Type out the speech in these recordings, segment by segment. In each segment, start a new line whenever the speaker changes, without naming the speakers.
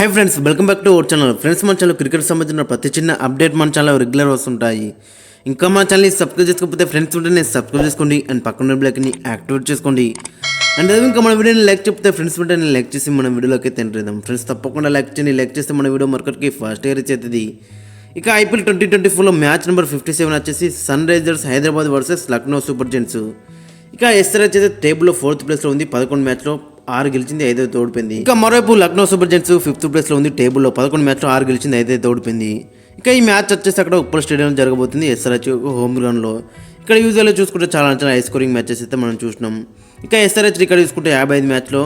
Hi friends, welcome back to our channel. Friends, మన channel cricket సంబంధించిన ప్రతి చిన్న అప్డేట్ మన ఛానల్ రెగ్యులర్ వస్తుంటాయి. ఇంకా మన ఛానల్ని సబ్స్క్రైబ్ చేసుకోకపోతే ఫ్రెండ్స్ ఉంటేనే సబ్స్క్రైబ్ చేసుకోండి అండ్ పక్కన బ్లాక్ని యాక్టివేట్ చేసుకోండి. అండ్ అదే ఇంకా మన వీడియోని లైక్ చెప్తే ఫ్రెండ్స్ ఉంటేనే లైక్ చేసి మన వీడియోలోకి తింటాం. ఫ్రెండ్స్ తప్పకుండా లైక్ చేయండి. లైక్ చేస్తే మన వీడియో మార్కెట్కి ఫస్ట్ రీచ్ అవుతుంది. ఇక ఐపీఎల్ 2024లో మ్యాచ్ నెంబర్ 57 వచ్చేసి Sunrisers Hyderabad versus Lucknow Super Giants. ఇక ఎస్ఆర్హెచ్ అయితే టేబుల్లో 4th ప్లేస్లో ఉంది. 11 మ్యాచ్లో 6 గెలిచింది, 5 ఓడిపోయింది. ఇక మరోవైపు లక్నో సూపర్ జెయింట్స్ 5th ప్లేస్లో ఉంది. టేబుల్లో 11 మ్యాచ్లో 6 గెలిచింది, 5 ఓడిపోయింది. ఇక ఈ మ్యాచ్ వచ్చేసి అక్కడ ఉప్పల్ స్టేడియం జరగబోతుంది, ఎస్ఆర్హెచ్ హోమ్ గ్రౌండ్లో. ఇక్కడ యూజువల్గా చూసుకుంటే చాలా హై స్కోరింగ్ మ్యాచెస్ అయితే మనం చూసినాం. ఇక ఎస్ఆర్హెచ్ ఇక్కడ చూసుకుంటే 55 మ్యాచ్లో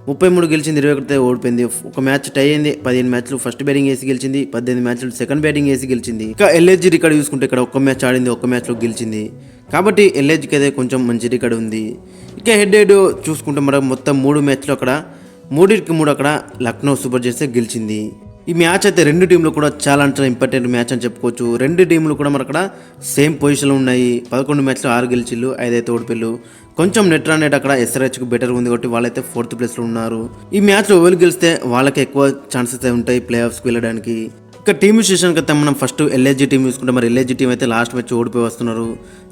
33 గెలిచింది, 21 ఓడిపోయింది. ఒక మ్యాచ్ టై అయింది. 15 మ్యాచ్లు ఫస్ట్ బ్యాటింగ్ వేసి గెలిచింది, 18 మ్యాచ్లు సెకండ్ బ్యాటింగ్ వేసి గెలిచింది. ఇక ఎల్హెచ్జీ రికార్డు చూసుకుంటే ఇక్కడ ఒక్క మ్యాచ్ ఆడింది, ఒక్క మ్యాచ్లో గెలిచింది. కాబట్టి ఎల్హెచ్కి అయితే కొంచెం మంచి రికార్డు ఉంది. ఇక హెడ్ చూసుకుంటే మనం మొత్తం 3 మ్యాచ్లు అక్కడ 3-3 అక్కడ లక్నో సూపర్ జెయింట్స్ గెలిచింది. ఈ మ్యాచ్ అయితే రెండు టీంలు కూడా చాలా ఇంపార్టెంట్ మ్యాచ్ అని చెప్పుకోవచ్చు. రెండు టీంలు కూడా మన అక్కడ సేమ్ పొజిషన్లో ఉన్నాయి. 11 మ్యాచ్లో 6 గెలిచిళ్ళు, 5 ఓడిపోయారు. కొంచెం నెట్ రన్ రేట్ అక్కడ ఎస్ఆర్హెచ్కి బెటర్ ఉంది కాబట్టి వాళ్ళైతే 4th ప్లేస్లో ఉన్నారు. ఈ మ్యాచ్లో ఎవరు గెలిస్తే వాళ్ళకి ఎక్కువ ఛాన్సెస్ ఉంటాయి ప్లే ఆఫ్స్కి వెళ్ళడానికి. ఇక టీమ్ విషయానికి అయితే మనం ఫస్ట్ ఎల్హెచ్జీ టీం చూసుకుంటే మరి ఎల్హెచ్జీ టీం అయితే లాస్ట్ మ్యాచ్ ఓడిపోయి వస్తున్నారు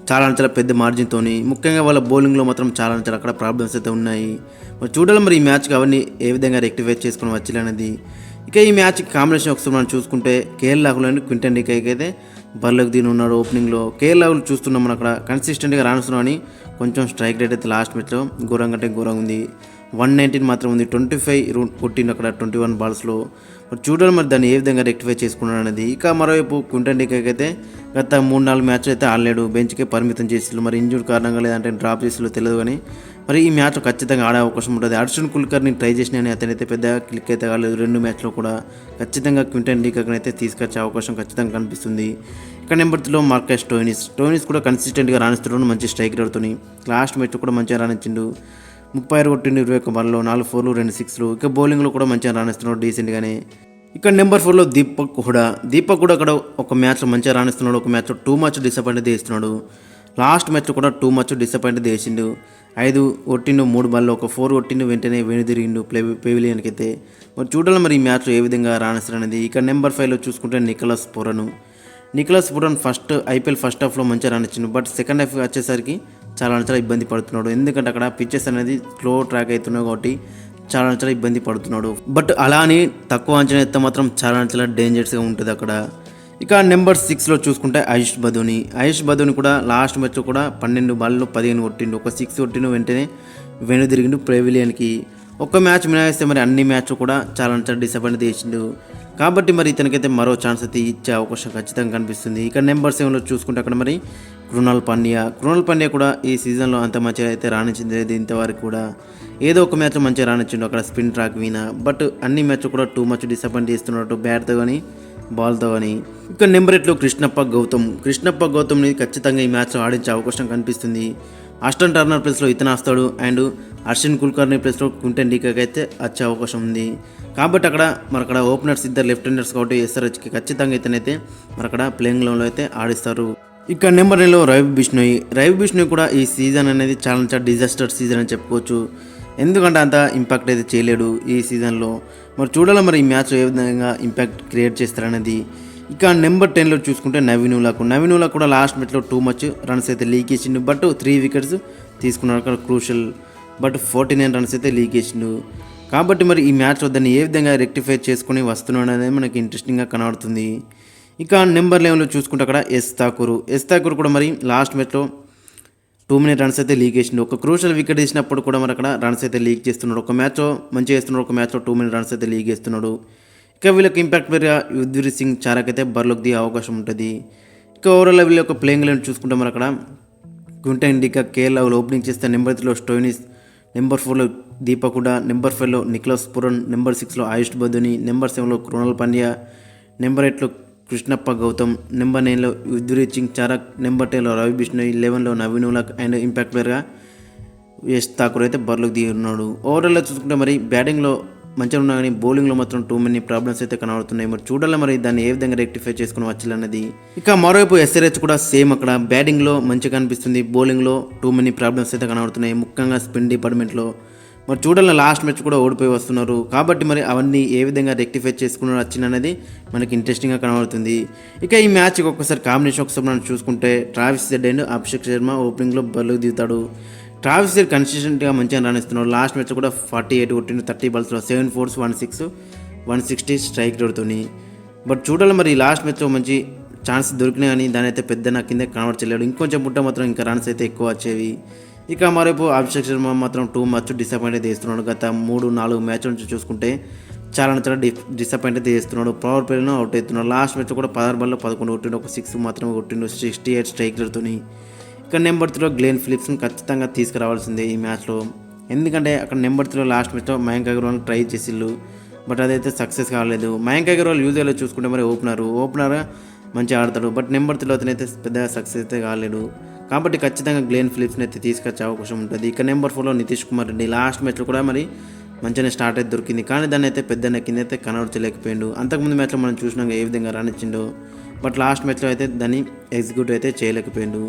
చాలా పెద్ద మార్జిన్తోని. ముఖ్యంగా వాళ్ళ బౌలింగ్లో మాత్రం చాలా అక్కడ ప్రాబ్లమ్స్ అయితే ఉన్నాయి. మరి చూడాలి మరి ఈ మ్యాచ్కి అవన్నీ ఏ విధంగా రెక్టిఫై చేసుకుని వచ్చేది. ఇక ఈ మ్యాచ్ కాంబినేషన్ ఒకసారి మనం చూసుకుంటే KL Rahul and Quinton de Kock అయితే బరిలోకి దీని ఉన్నాడు ఓపెనింగ్లో. కేఎల్ రాహుల్ చూస్తున్నాం మనం అక్కడ కన్సిస్టెంట్గా రాణిస్తున్నాం అని కొంచెం స్ట్రైక్ రేట్ అయితే లాస్ట్ మ్యాచ్లో ఘోరంగా ఉంది. 119 మాత్రం ఉంది. 25 కొట్టిండు అక్కడ 21 బాల్స్లో. మరి చూడాలి మరి దాన్ని ఏ విధంగా రెక్టిఫై చేసుకున్నాడు అనేది. ఇక మరోవైపు క్వింటన్ డికాక్ అయితే గత 3-4 మ్యాచ్లు అయితే ఆడలేడు, బెంచ్కే పరిమితం చేసిళ్ళు. మరి ఇంజూర్ కారణంగా లేదంటే డ్రాప్ చేసిలో తెలియదు కానీ మరి ఈ మ్యాచ్ ఖచ్చితంగా ఆడే అవకాశం ఉంటుంది. హర్షన్ కుల్కర్ని ట్రై చేసిన అని అతనైతే పెద్ద క్లిక్ అయితే కాలేదు. 2 మ్యాచ్లో కూడా ఖచ్చితంగా క్వింటన్ డికాక్ని అయితే తీసుకొచ్చే అవకాశం ఖచ్చితంగా కనిపిస్తుంది. ఇక నెంబర్ 3లో మార్కస్ స్టోయినిస్ కూడా కన్సిస్టెంట్గా రాణిస్తున్నాడు, మంచి స్ట్రైక్ రేట్తోని. లాస్ట్ మ్యాచ్ కూడా మంచిగా రాణించిండు. 36 కొట్టిండు, 21 బాల్లో 4 4లు 2 6లు. ఇక బౌలింగ్లో కూడా మంచిగా రాణిస్తున్నాడు డీసెంట్గానే. ఇక నెంబర్ 4లో దీపక్ హుడా అక్కడ ఒక మ్యాచ్లో మంచిగా రాణిస్తున్నాడు, ఒక మ్యాచ్లో టూ మచ్ డిసప్పాయింట్ చేస్తున్నాడు. లాస్ట్ మ్యాచ్లో కూడా టూ మచ్ డిసప్పాయింట్ చేసిండు. 5 కొట్టిండు, 3 బాల్లో ఒక 4 కొట్టిండు, వెంటనే వెనుదిరిగిండు పెవిలియన్కి అయితే. మరి చూడాలి మరి ఈ మ్యాచ్లో ఏ విధంగా రాణిస్తారనేది. ఇక నెంబర్ 5లో చూసుకుంటే నికోలస్ పురన్ ఐపీఎల్ ఫస్ట్ హాఫ్లో మంచిగా రాణించిండు. బట్ సెకండ్ హాఫ్ వచ్చేసరికి చాలా ఇబ్బంది పడుతున్నాడు. ఎందుకంటే అక్కడ పిచ్చెస్ అనేది స్లో ట్రాక్ అవుతున్నాయి కాబట్టి చాలా ఇబ్బంది పడుతున్నాడు. బట్ అలా అని తక్కువ అంచనా ఎత్తే మాత్రం చాలా డేంజరస్గా ఉంటుంది అక్కడ. ఇక నెంబర్ 6లో చూసుకుంటే ఆయుష్ బదోని కూడా లాస్ట్ మ్యాచ్లో కూడా 12 బాల్లో 15 కొట్టిండు, ఒక 6 కొట్టిండు, వెంటనే వెనుదిరిగిండు పెవిలియన్కి. ఒక్క మ్యాచ్ మినహాయిస్తే మరి అన్ని మ్యాచ్లు కూడా చాలా డిసప్పాయింట్ చేసిండు. కాబట్టి మరి ఇతనికైతే మరో ఛాన్స్ అయితే ఇచ్చే అవకాశం ఖచ్చితంగా కనిపిస్తుంది. ఇక నెంబర్ 7లో చూసుకుంటే అక్కడ మరి కృణాల్ పాండ్యా కూడా ఈ సీజన్లో అంత మంచిగా అయితే రాణించింది లేదు ఇంతవరకు కూడా. ఏదో ఒక మ్యాచ్లో మంచిగా రాణించిండు అక్కడ స్పిన్ ట్రాక్ మీద. బట్ అన్ని మ్యాచ్లు కూడా టూ మచ్ డిసప్పాయింట్ చేస్తున్నట్టు బ్యాట్తో కానీ బాల్తో కానీ. ఇక నెంబర్ 8లో కృష్ణప్ప గౌతమ్ని ఖచ్చితంగా ఈ మ్యాచ్లో ఆడించే అవకాశం కనిపిస్తుంది. ఆస్టన్ టర్నర్ ప్లేస్లో ఇతను వస్తాడు అండ్ హర్షన్ కుల్కర్ని ప్లేస్లో క్వింటన్ డికాక్ అయితే వచ్చే అవకాశం ఉంది. కాబట్టి అక్కడ ఓపెనర్స్ ఇద్దరు లెఫ్ట్ హ్యాండర్స్ కాబట్టి ఎస్ఆర్హెచ్కి ఖచ్చితంగా ఇతనైతే అక్కడ ప్లేయింగ్ లెవెల్లో అయితే ఆడిస్తారు. ఇక నెంబర్ 9లో రవి బిష్ణోయ్ కూడా ఈ సీజన్ అనేది చాలా డిజాస్టర్ సీజన్ అని చెప్పుకోవచ్చు. ఎందుకంటే అంత ఇంపాక్ట్ అయితే చేయలేడు ఈ సీజన్లో. మరి చూడాలి మరి ఈ మ్యాచ్ ఏ విధంగా ఇంపాక్ట్ క్రియేట్ చేస్తారనేది. ఇక నెంబర్ 10లో చూసుకుంటే నవీన్ ఉల్లాక్ కూడా లాస్ట్ మ్యాచ్లో టూ మచ్ రన్స్ అయితే లీక్ చేసిండు. బట్ 3 వికెట్స్ తీసుకున్నాడు అక్కడ క్రూషల్. బట్ 49 రన్స్ అయితే లీక్ చేసిండు. కాబట్టి మరి ఈ మ్యాచ్లో దాన్ని ఏ విధంగా రెక్టిఫై చేసుకుని వస్తున్నాడు అనేది మనకి ఇంట్రెస్టింగ్గా కనబడుతుంది. ఇక నెంబర్ 11లో చూసుకుంటే అక్కడ ఎస్ ఠాకూర్ కూడా మరి లాస్ట్ మ్యాచ్లో 2 మినిట్ రన్స్ అయితే లీక్ చేసిండు. ఒక క్రూషల్ వికెట్ తీసినప్పుడు కూడా మరి అక్కడ రన్స్ అయితే లీక్ చేస్తున్నాడు. ఒక మ్యాచ్లో మంచిగా చేస్తున్నాడు, ఒక మ్యాచ్లో 2 మినిట్ రన్స్ అయితే లీక్ చేస్తున్నాడు. ఇక వీళ్ళకి ఇంపాక్ట్ పేరుగా యుజ్వేంద్ర సింగ్ చారాక్ అయితే బరిలోకి దిగే అవకాశం ఉంటుంది. ఇక ఓవరాల్ వీళ్ళ యొక్క ప్లేయింగ్ లెవెన్ చూసుకుంటే మరి అక్కడ Quinton de Kock, KL Rahul opening చేస్తే నెంబర్ 3లో స్టోయినిస్, నెంబర్ 4లో దీపక్ హుడా, నెంబర్ 5లో నికోలస్ పురన్, నెంబర్ 6లో ఆయుష్ బదోని, నెంబర్ 7లో కృణాల్ పాండ్యా, నెంబర్ 8లో కృష్ణప్ప గౌతమ్, నెంబర్ 9లో యుజ్వేంద్ర సింగ్ చారాక్, నెంబర్ 10లో రవి బిష్ణోయ్, 11లో నవీన్ ఉల్లాక్ అండ్ ఇంపాక్ట్ ప్లేయర్గా ఎస్ ఠాకూర్ అయితే బరిలోకి దిగి ఉన్నాడు. ఓవరాల్గా చూసుకుంటే మరి బ్యాటింగ్లో మంచిగా ఉన్నా కానీ బౌలింగ్లో మాత్రం టూ మెనీ ప్రాబ్లమ్స్ అయితే కనబడుతున్నాయి. మరి చూడాలి మరి దాన్ని ఏ విధంగా రెక్టిఫై చేసుకుని వచ్చాలన్నది. ఇక మరోవైపు ఎస్ఆర్హెచ్ కూడా సేమ్ అక్కడ బ్యాటింగ్లో మంచిగా కనిపిస్తుంది, బౌలింగ్లో టూ మెనీ ప్రాబ్లమ్స్ అయితే కనబడుతున్నాయి, ముఖ్యంగా స్పిన్ డిపార్ట్మెంట్లో. మరి చూడాలి లాస్ట్ మ్యాచ్ కూడా ఓడిపోయి వస్తున్నారు కాబట్టి మరి అవన్నీ ఏ విధంగా రెక్టిఫై చేసుకుని వచ్చిందనేది మనకి ఇంట్రెస్టింగ్గా కనబడుతుంది. ఇక ఈ మ్యాచ్కి ఒక్కసారి కాంబినేషన్ ఒకసారి మనం చూసుకుంటే Travis Head and Abhishek Sharma ఓపెనింగ్లో బరువు దిగుతాడు. ట్రావిస్ హెడ్ కన్సిస్టెంట్గా మంచిగా రాణిస్తున్నాడు. లాస్ట్ మ్యాచ్ కూడా 48 కొట్టిండు 30 బాల్స్లో 7 4s 1 6 160 స్ట్రైక్ రేట్తోని. బట్ చూడాలి మరి లాస్ట్ మ్యాచ్లో మంచి ఛాన్స్ దొరికినాయి కానీ దాని అయితే పెద్ద నా కింద కనబడలేడు. ఇంకొంచెం పుట్ట మాత్రం ఇంకా రన్స్ అయితే ఎక్కువ వచ్చేవి. ఇక మరేపు అభిషేక్ శర్మ మాత్రం టూ మచ్ డిసప్పాయింట్ అయితే చేస్తున్నాడు. గత 3-4 మ్యాచ్ నుంచి చూసుకుంటే చాలా డిసప్పాయింట్ అయితే చేస్తున్నాడు. పవర్ ప్లేలో అవుట్ అవుతున్నాడు. లాస్ట్ మ్యాచ్ కూడా 16 బాల్లో 11 కొట్టిండు, ఒక 6 మాత్రమే కొట్టిండు 68 స్ట్రైక్ రేట్తోని. ఇక నెంబర్ 3లో గ్లెన్ ఫిలిప్స్ని ఖచ్చితంగా తీసుకురావాల్సిందే ఈ మ్యాచ్లో. ఎందుకంటే అక్కడ నెంబర్ 3లో లాస్ట్ మ్యాచ్లో మయాంక్ అగర్వాల్ ట్రై చేసిళ్ళు, బట్ అదైతే సక్సెస్ కాలేదు. మయాంక్ అగర్వాల్ యూజువల్గా చూసుకుంటే మరి ఓపెనర్ మంచిగా ఆడతాడు, బట్ నెంబర్ 3లో అతనైతే పెద్దగా సక్సెస్ అయితే కాలేడు. కాబట్టి ఖచ్చితంగా గ్లెన్ ఫిలిప్స్ని అయితే తీసుకొచ్చే అవకాశం ఉంటుంది. ఇక నెంబర్ 4లో నితీష్ కుమార్ రెడ్డి లాస్ట్ మ్యాచ్లో కూడా మరి మంచిగానే స్టార్ట్ అయితే దొరికింది, కానీ దాన్ని అయితే పెద్ద కింద అయితే కనబడలేకపోయిండు. అంతకుముందు మ్యాచ్లో మనం చూసినాక ఏ విధంగా రానిచ్చిండో, బట్ లాస్ట్ మ్యాచ్లో అయితే దాన్ని ఎగ్జిక్యూట్ అయితే చేయలేకపోయిండు.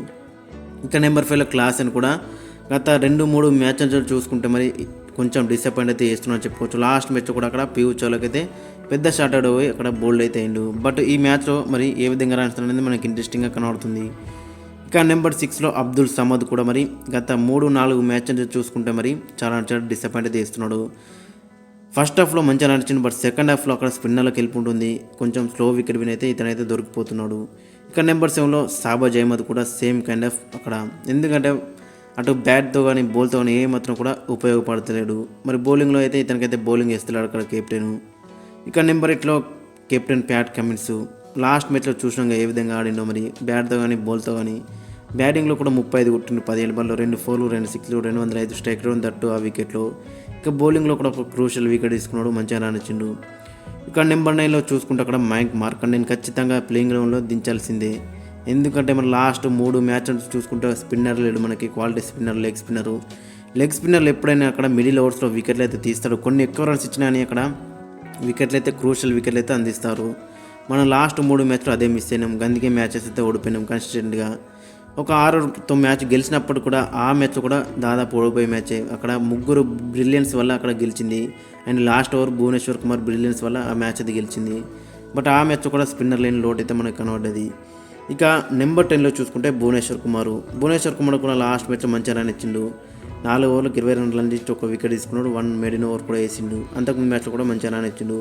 ఇక నెంబర్ 5లో క్లాస్ అని కూడా గత 2-3 మ్యాచ్ చూసుకుంటే మరి కొంచెం డిసప్పాయింట్ అయితే చేస్తున్నాను చెప్పుకోవచ్చు. లాస్ట్ మ్యాచ్లో కూడా అక్కడ పియూ చౌలకి అయితే పెద్ద షాట్ అవుట్ పోయి అక్కడ బోల్డ్ అయితే అయిండు. బట్ ఈ మ్యాచ్లో మరి ఏ విధంగా రాణిస్తారనేది మనకి ఇంట్రెస్టింగ్గా కనబడుతుంది. ఇక నెంబర్ 6లో అబ్దుల్ సమద్ కూడా మరి గత 3-4 మ్యాచ్ చూసుకుంటే మరి చాలా డిసప్పాయింట్ అయితే చేస్తున్నాడు. ఫస్ట్ హాఫ్లో మంచిగా నడిచింది, బట్ సెకండ్ హాఫ్లో అక్కడ స్పిన్నర్లకు వెళ్ళిపోతుంది. కొంచెం స్లో వికెట్ విన్ అయితే ఇతనైతే దొరికిపోతున్నాడు. ఇక నెంబర్ 7లో షాబాజ్ అహ్మద్ కూడా సేమ్ కైండ్ ఆఫ్ అక్కడ, ఎందుకంటే అటు బ్యాట్తో కానీ బౌల్తో కానీ ఏ మాత్రం కూడా ఉపయోగపడతలేడు. మరి బౌలింగ్లో అయితే ఇతనికైతే బౌలింగ్ వేస్తున్నాడు అక్కడ కెప్టెన్. ఇక నెంబర్ 8లో కెప్టెన్ ప్యాట్ కమిన్స్ లాస్ట్ మ్యాచ్లో చూసినాక ఏ విధంగా ఆడిండో మరి బ్యాట్తో కానీ బౌల్తో కానీ. బ్యాటింగ్లో కూడా 35 కొట్టిండు 17 బాల్లో 2 4 2 6 205 స్ట్రైక్ రేట్ తట్టు ఆ వికెట్లో. ఇక బౌలింగ్లో కూడా ఒక క్రూషియల్ వికెట్ తీసుకున్నాడు, మంచిగా రానిచ్చిండు. ఇక నెంబర్ 9లో చూసుకుంటే అక్కడ మయాంక్ మార్కండేని ఖచ్చితంగా ప్లేయింగ్ గ్రౌండ్లో దించాల్సిందే. ఎందుకంటే మన లాస్ట్ 3 మ్యాచ్ చూసుకుంటే స్పిన్నర్ లేడు మనకి, క్వాలిటీ స్పిన్నర్, లెగ్ స్పిన్నర్లు ఎప్పుడైనా అక్కడ మిడిల్ ఓవర్స్లో వికెట్లు అయితే తీస్తారు. కొన్ని ఎక్కువ రన్స్ ఇచ్చినా అని అక్కడ వికెట్లు అయితే క్రూషియల్ వికెట్లు అయితే అందిస్తారు. మనం లాస్ట్ 3 మ్యాచ్లో అదే మిస్ అయినాం, అందుకే మ్యాచెస్ అయితే ఓడిపోయినాం కన్సిస్టెంట్గా. ఒక 6 మ్యాచ్ గెలిచినప్పుడు కూడా ఆ మ్యాచ్ కూడా దాదాపు ఓడిపోయే మ్యాచే. అక్కడ 3 బ్రిలియన్స్ వల్ల అక్కడ గెలిచింది, and last over Bhuvneshwar Kumar brilliance వల్ల ఆ మ్యాచ్ అది గెలిచింది. బట్ ఆ మ్యాచ్ కూడా స్పిన్నర్ లేని లోటు అయితే మనకు కనబడ్డది. ఇక నెంబర్ 10లో చూసుకుంటే భువనేశ్వర్ కుమార్ కూడా లాస్ట్ మ్యాచ్లో మంచిగా రన్ ఇచ్చిండు. 4 ఓవర్లకు 20 రన్లు ఇచ్చి ఒక వికెట్ తీసుకున్నాడు, 1 మెడిన్ ఓవర్ కూడా వేసిండు. అంతకుముందు మ్యాచ్లో కూడా మంచిగా రన్ ఇచ్చిండు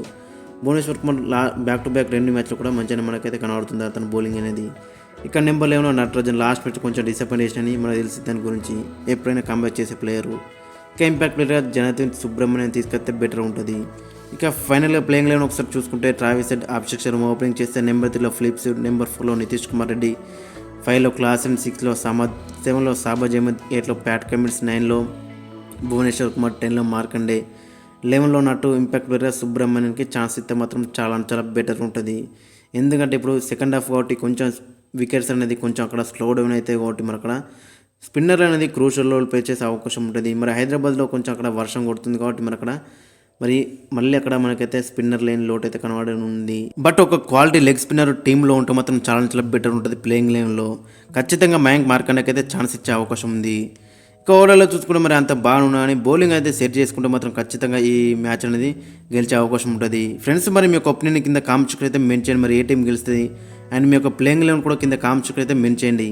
Bhuvneshwar Kumar. Back to back 2 మ్యాచ్లు కూడా మంచిగా మనకైతే కనబడుతుంది అతను బౌలింగ్ అనేది. ఇక నెంబర్ 11లో నటరాజన్ లాస్ట్ మ్యాచ్ కొంచెం డిసప్పాయింట్ చేసినని మనకు తెలిసి దాని గురించి, ఎప్పుడైనా కంబ్యాక్ చేసే ప్లేయరు. ఇక ఇంపాక్ట్ ప్లేయర్గా జనతన్ సుబ్రహ్మణ్యం తీసుకొస్తే బెటర్ ఉంటుంది. ఇక ఫైనల్గా ప్లేయింగ్ లెవెన్ ఒకసారి చూసుకుంటే Travis Head, Abhishek Sharma opening చేస్తే నెంబర్ 3లో ఫిలిప్స్, నెంబర్ 4లో నితీష్ కుమార్ రెడ్డి, 5లో క్లాస్ అండ్ 6లో సమద్, 7లో షాబాజ్ అహ్మద్, 8లో ప్యాట్ కమిన్స్, 9లో భువనేశ్వర్ కుమార్, 10లో మార్కండే, 11లో నటు ఇంపాక్ట్ ప్లేయర్ సుబ్రహ్మణ్యానికి ఛాన్స్ ఇస్తే మాత్రం చాలా బెటర్ ఉంటుంది. ఎందుకంటే ఇప్పుడు సెకండ్ హాఫ్ కాబట్టి కొంచెం వికెట్స్ అనేది కొంచెం అక్కడ స్లో డౌన్ అయితే కాబట్టి మరి అక్కడ స్పిన్నర్ అనేది క్రూషియల్ రోల్ ప్లే చేసే అవకాశం ఉంటుంది. మరి హైదరాబాద్లో కొంచెం అక్కడ వర్షం కొడుతుంది కాబట్టి మరి అక్కడ మళ్ళీ అక్కడ మనకైతే స్పిన్నర్ లేని లోటు అయితే కనబడనుంది. బట్ ఒక క్వాలిటీ లెగ్ స్పిన్నర్ టీంలో ఉంటే మాత్రం చాలా బెటర్ ఉంటుంది. ప్లేయింగ్ లెవెన్లో ఖచ్చితంగా మయాంక్ మార్కండేకి అయితే ఛాన్స్ ఇచ్చే అవకాశం ఉంది. ఇక ఓవర్లో చూసుకుంటే మరి అంత బాగున్నా అని బౌలింగ్ అయితే సెట్ చేసుకుంటే మాత్రం ఖచ్చితంగా ఈ మ్యాచ్ అనేది గెలిచే అవకాశం ఉంటుంది. ఫ్రెండ్స్, మరి మీ యొక్క ఒపీనియన్ కింద కామెంట్స్ అయితే మెన్షన్ చేయండి. మరి ఏ టీం గెలుస్తుంది అండ్ మీ యొక్క ప్లేయింగ్ లెవెన్ కూడా కింద కామెంట్స్ అయితే మెన్షన్ చేయండి.